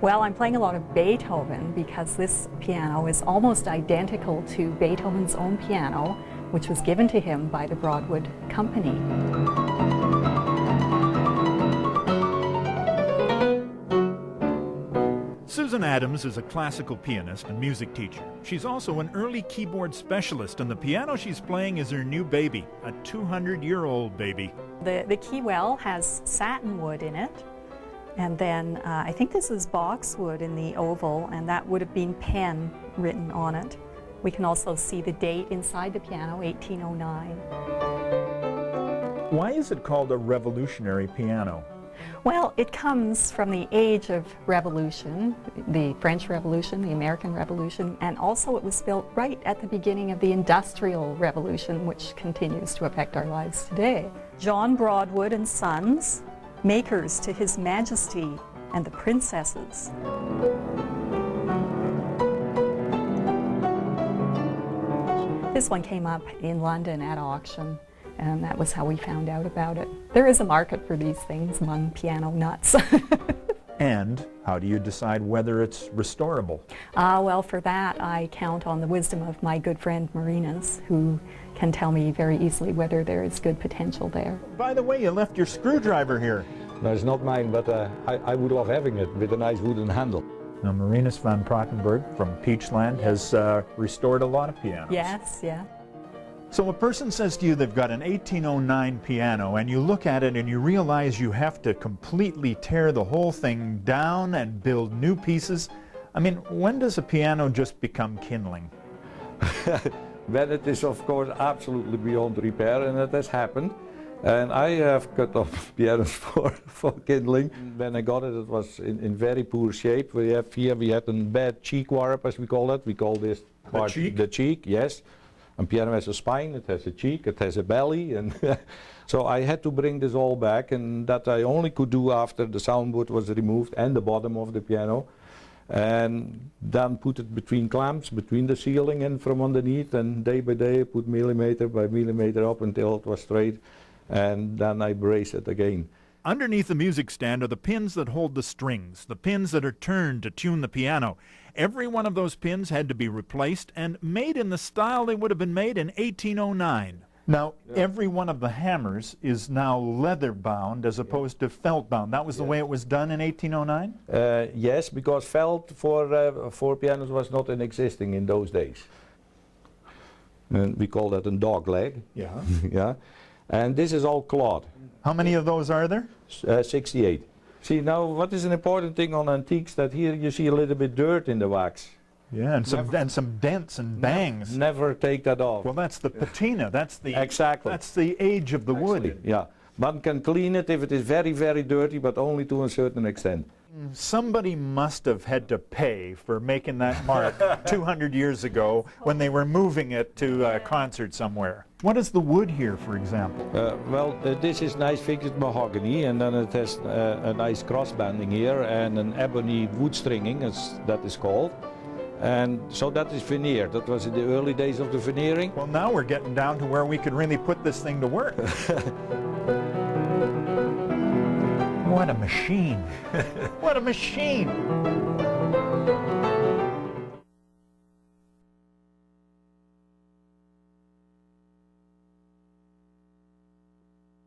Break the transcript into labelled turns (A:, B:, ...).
A: Well, I'm playing a lot of Beethoven because this piano is almost identical to Beethoven's own piano, which was given to him by the Broadwood Company.
B: Susan Adams is a classical pianist and music teacher. She's also an early keyboard specialist, and the piano she's playing is her new baby, a 200-year-old baby.
A: The key well has satinwood in it, and then I think this is boxwood in the oval, and that would have been pen written on it. We can also see the date inside the piano, 1809.
B: Why is it called a revolutionary piano?
A: Well, it comes from the age of revolution, the French Revolution, the American Revolution, and also it was built right at the beginning of the Industrial Revolution, which continues to affect our lives today. John Broadwood and Sons, makers to His Majesty and the Princesses. This one came up in London at auction, and that was how we found out about it. There is a market for these things among piano nuts.
B: And how do you decide whether it's restorable?
A: Well, for that I count on the wisdom of my good friend Marinus, who can tell me very easily whether there is good potential there.
B: By the way, you left your screwdriver here.
C: No, it's not mine, but I would love having it with a nice wooden handle.
B: Now, Marinus van Prattenburg from Peachland has restored a lot of pianos.
A: Yes, yeah.
B: So a person says to you they've got an 1809 piano, and you look at it and you realize you have to completely tear the whole thing down and build new pieces. I mean, when does a piano just become kindling?
C: When it is, of course, absolutely beyond repair, and it has happened. And I have cut off pianos for kindling. When I got it, it was in very poor shape. We had a bad cheek warp, as we call it. We call this part the cheek, yes. A piano has a spine, it has a cheek, it has a belly, and so I had to bring this all back, and that I only could do after the soundboard was removed and the bottom of the piano, and then put it between clamps, between the ceiling and from underneath, and day by day put millimeter by millimeter up until it was straight, and then I brace it again.
B: Underneath the music stand are the pins that hold the strings, the pins that are turned to tune the piano. Every one of those pins had to be replaced and made in the style they would have been made in 1809. Now, every one of the hammers is now leather bound as opposed to felt bound. That was the way it was done in 1809?
C: Yes, because felt for pianos was not in existing in those days. And we call that a dog leg.
B: Yeah.
C: Yeah. And this is all cloth.
B: How many of those are there?
C: 68. See, now what is an important thing on antiques, that here you see a little bit dirt in the wax.
B: Yeah, and some dents and bangs.
C: Never take that off.
B: Well, that's the patina. That's the
C: exactly.
B: That's the age of the wood.
C: Yeah, one can clean it if it is very, very dirty, but only to a certain extent.
B: Somebody must have had to pay for making that mark 200 years ago when they were moving it to a concert somewhere. What is the wood here, for example?
C: This is nice figured mahogany, and then it has a nice cross banding here and an ebony wood stringing, as that is called. And so that is veneer. That was in the early days of the veneering.
B: Well, now we're getting down to where we could really put this thing to work. What a machine. What a machine.